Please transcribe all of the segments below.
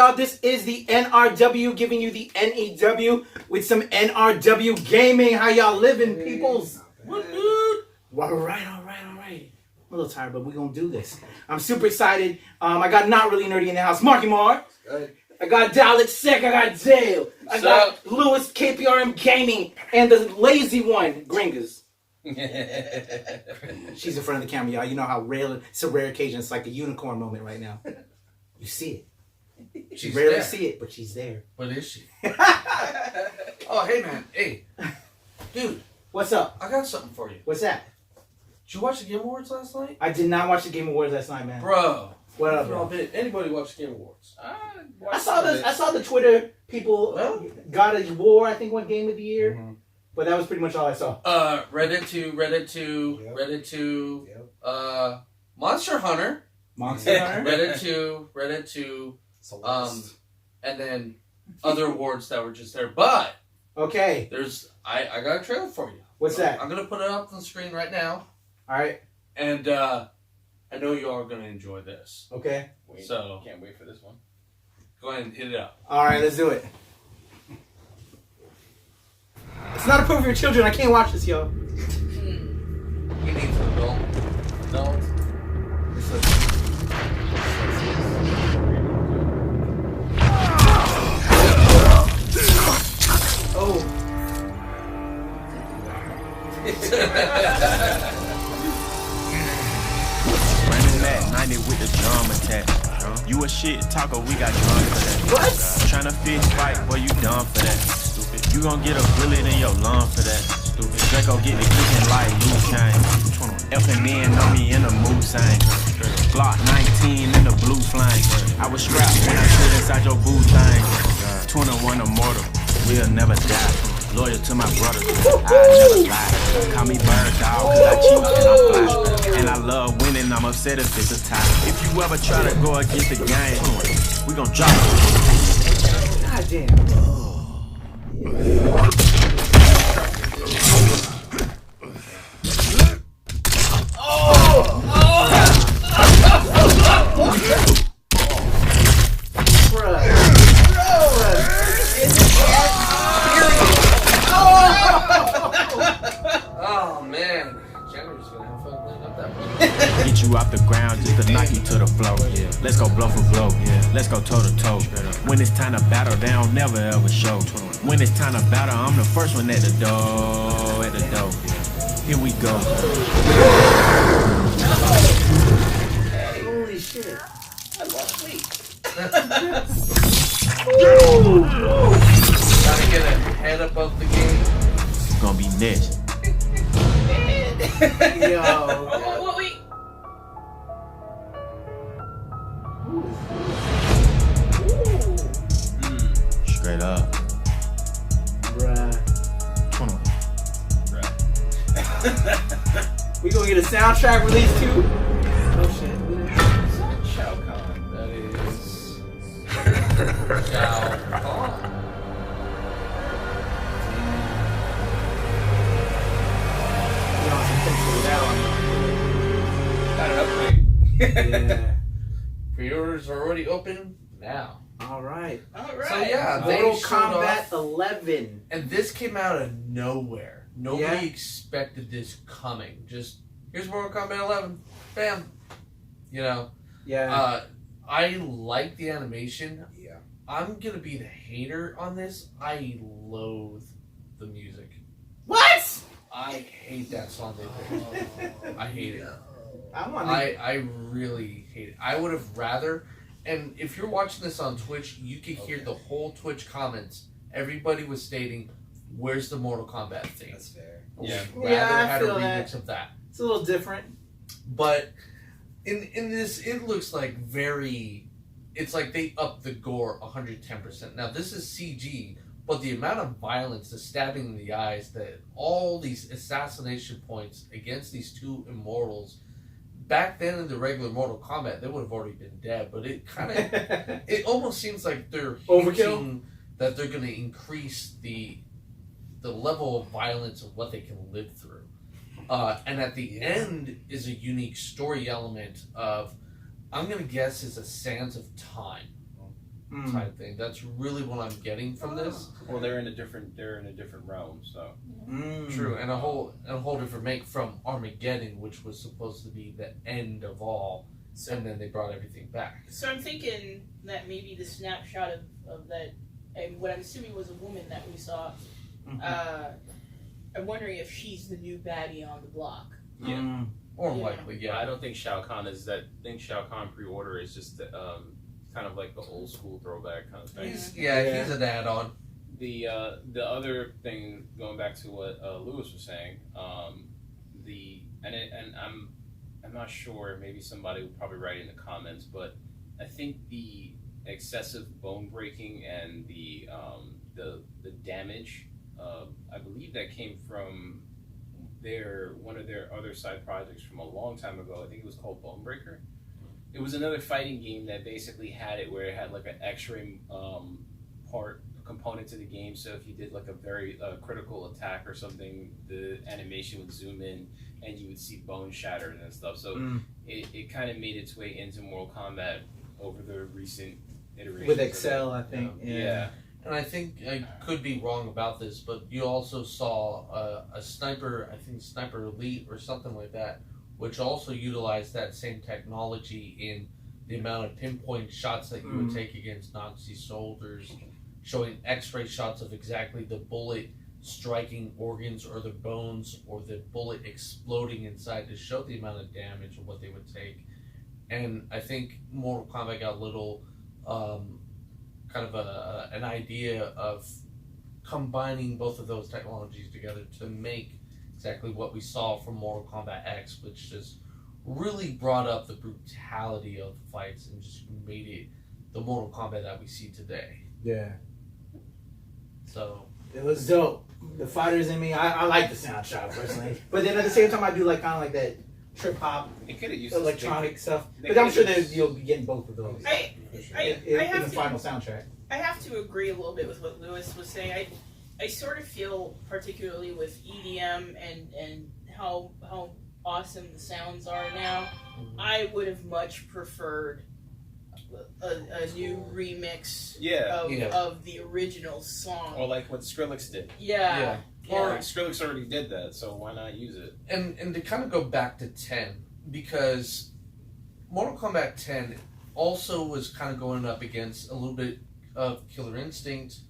y'all? This is the NRW giving you the NEW with some NRW gaming. How y'all living, peoples? What, dude? All right. I'm a little tired, but we're going to do this. I'm super excited. I got Not Really Nerdy in the house. Marky Mark. I got Dalek Sec. I got Dale. I got Lewis, KPRM Gaming, and the lazy one, Gringas. She's in front of the camera, y'all. You know how rare it's a rare occasion. It's like a unicorn moment right now. You see it. You rarely see it, but she's there. What is she? Oh, hey, man. Hey. Dude. What's up? I got something for you. What's that? Did you watch the Game Awards last night? I did not watch the Game Awards last night, man. Bro. What up, bro? Anybody watch the Game Awards? I saw the Twitter people got a war, I think, one Game of the Year. Mm-hmm. But that was pretty much all I saw. Reddit to, Monster Hunter. Reddit to, and then other awards that were just there. But okay, I got a trailer for you. What's that? I'm gonna put it up on the screen right now. All right. And I know you all are gonna enjoy this. Okay. So can't wait for this one. Go ahead and hit it up. All right, let's do it. It's not approved for your children. I can't watch this, yo. You need to adult. Oh. Running back 90 with the drum attack. You a shit talker, we got drunk for that. What? Tryna fist fight, boy, you dumb for that. Stupid. You gon' get a bullet in your lung for that. Stupid. Draco get the clicking like loose chain. Elfin men know me in the mood sign. Glock 19 in the blue flame. I was strapped when I stood inside your boo thing. 21 immortal, we'll never die. Loyal to my brother, I never lie. Call me bird dog, cause I cheat and I fly. And I love winning, I'm upset if it's a tie. If you ever try to go against the game, we gon' drop it. God damn. Get you off the ground just to knock you to the floor. Yeah. Let's go blow for blow. Yeah. Let's go toe to toe. When it's time to battle, they don't never ever show. When it's time to battle, I'm the first one at the door. Here we go. Holy shit. I lost weight. Gotta get ahead above the game. It's gonna be next. Yo. Wait. Straight up. Bruh. 21. We gonna get a soundtrack release too? Oh shit. Shao Kahn. That is Shao Kahn. Got an upgrade. Yeah. Pre-orders are already open now. All right. So yeah, they Mortal showed Kombat off, 11. and this came out of nowhere. Nobody Yeah. expected this coming. Just here's Mortal Kombat 11. Bam. You know. Yeah. I like the animation. Yeah. I'm gonna be the hater on this. I loathe the music. What? I hate that song they picked. I hate it. I really hate it. I would have rather, and if you're watching this on Twitch, you could hear the whole Twitch comments. Everybody was stating, "Where's the Mortal Kombat theme?" That's fair. Yeah, I had a feel remix that. of that. It's a little different. But in this, it looks like it's like they upped the gore 110%. Now this is CG, but the amount of violence, the stabbing in the eyes, that all these assassination points against these two immortals. Back then in the regular Mortal Kombat, they would have already been dead. But it kind of, it almost seems like they're Overkill? hinting that they're going to increase the level of violence of what they can live through. And at the end is a unique story element of, I'm going to guess, is a Sands of Time. type thing. That's really what I'm getting from this. Well, they're in a different realm, so. True, and a whole different make from Armageddon, which was supposed to be the end of all, and then they brought everything back. So I'm thinking that maybe the snapshot of that, and what I'm assuming was a woman that we saw. I'm wondering if she's the new baddie on the block. Yeah. More Yeah. likely, yeah. I don't think Shao Kahn is that. I think Shao Kahn pre-order is just kind of like the old school throwback kind of thing. He's an add-on. The other thing, going back to what Lewis was saying, I'm not sure. Maybe somebody will probably write in the comments, but I think the excessive bone breaking and the damage, I believe that came from one of their other side projects from a long time ago. I think it was called Bone Breaker. It was another fighting game that basically had it where it had like an X-ray component to the game. So if you did like a very critical attack or something, the animation would zoom in and you would see bone shattered and stuff. So it kind of made its way into Mortal Kombat over the recent iterations. With Excel, I think. Yeah. And I think I could be wrong about this, but you also saw a sniper, I think Sniper Elite or something like that, which also utilized that same technology in the amount of pinpoint shots that you would take against Nazi soldiers, showing X-ray shots of exactly the bullet striking organs or the bones or the bullet exploding inside to show the amount of damage and what they would take. And I think Mortal Kombat got a little kind of an idea of combining both of those technologies together to make exactly what we saw from Mortal Kombat X, which just really brought up the brutality of the fights and just made it the Mortal Kombat that we see today. Yeah. So it was dope. The fighters in me, I like the soundtrack personally, but then at the same time, I do like kind of like that trip hop, It could have used electronic stuff. But I'm sure that you'll be getting both of those in the final soundtrack. I have to agree a little bit with what Lewis was saying. I sort of feel, particularly with EDM and how awesome the sounds are now, I would have much preferred a new remix of the original song. Or like what Skrillex did. Yeah. Or Skrillex already did that, so why not use it? And to kind of go back to 10, because Mortal Kombat 10 also was kind of going up against a little bit of Killer Instinct,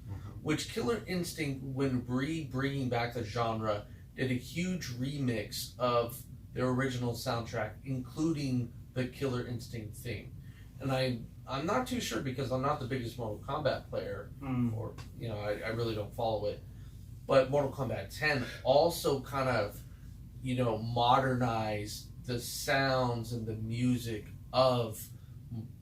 which Killer Instinct, when bringing back the genre, did a huge remix of their original soundtrack, including the Killer Instinct theme. And I'm not too sure because I'm not the biggest Mortal Kombat player, or I really don't follow it. But Mortal Kombat 10 also kind of, modernized the sounds and the music of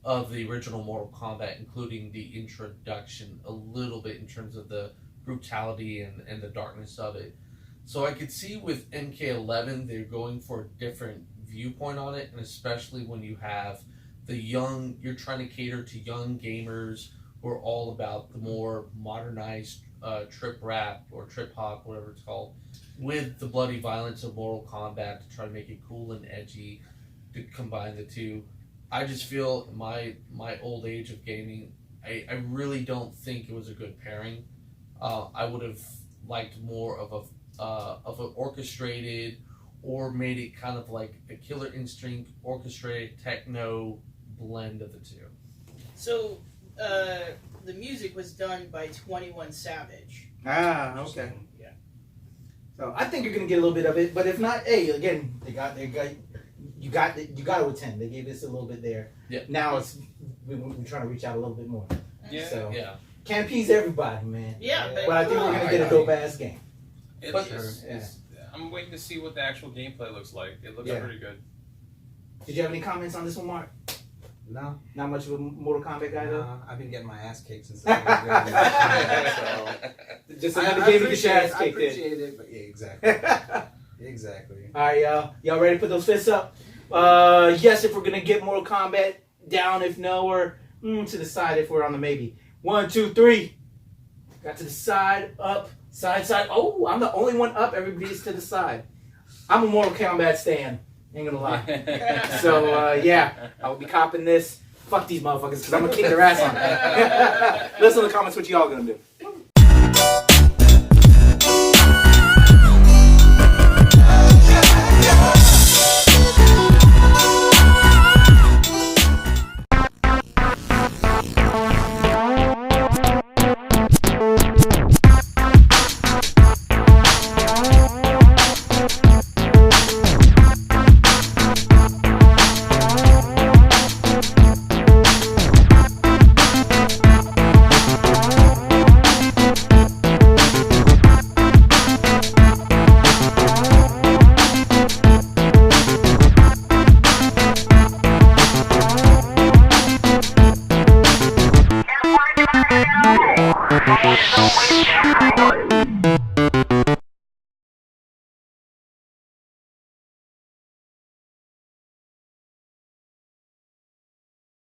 the original Mortal Kombat, including the introduction a little bit in terms of the brutality and the darkness of it. So I could see with MK11 they're going for a different viewpoint on it, and especially when you have you're trying to cater to young gamers who are all about the more modernized trip rap or trip hop, whatever it's called, with the bloody violence of Mortal Kombat to try to make it cool and edgy, to combine the two. I just feel in my old age of gaming, I really don't think it was a good pairing. I would have liked more of an orchestrated, or made it kind of like a Killer Instinct orchestrated techno blend of the two. So the music was done by 21 Savage. Ah, okay. Yeah. So I think you're gonna get a little bit of it, but if not, hey, again, you got it with 10. They gave this a little bit there. Yeah. Now we're trying to reach out a little bit more. Yeah. So Yeah. can't appease everybody, man. Yeah, But I think we're gonna get a dope ass game. I'm waiting to see what the actual gameplay looks like. It looks pretty good. Did you have any comments on this one, Mark? No. Not much of a Mortal Kombat guy, though? I've been getting my ass kicked since Just another game to get your ass I kicked in. appreciate it, but yeah, exactly. Exactly. All right, y'all. Y'all ready to put those fists up? Yes, if we're going to get Mortal Kombat. Down if no, or to the side if we're on the maybe. 1, 2, 3. Got to the side, up, side, side. Oh, I'm the only one up. Everybody's to the side. I'm a Mortal Kombat stan. Ain't gonna lie. So, yeah, I will be copping this. Fuck these motherfuckers because I'm gonna kick their ass on. Listen in the comments what y'all gonna do.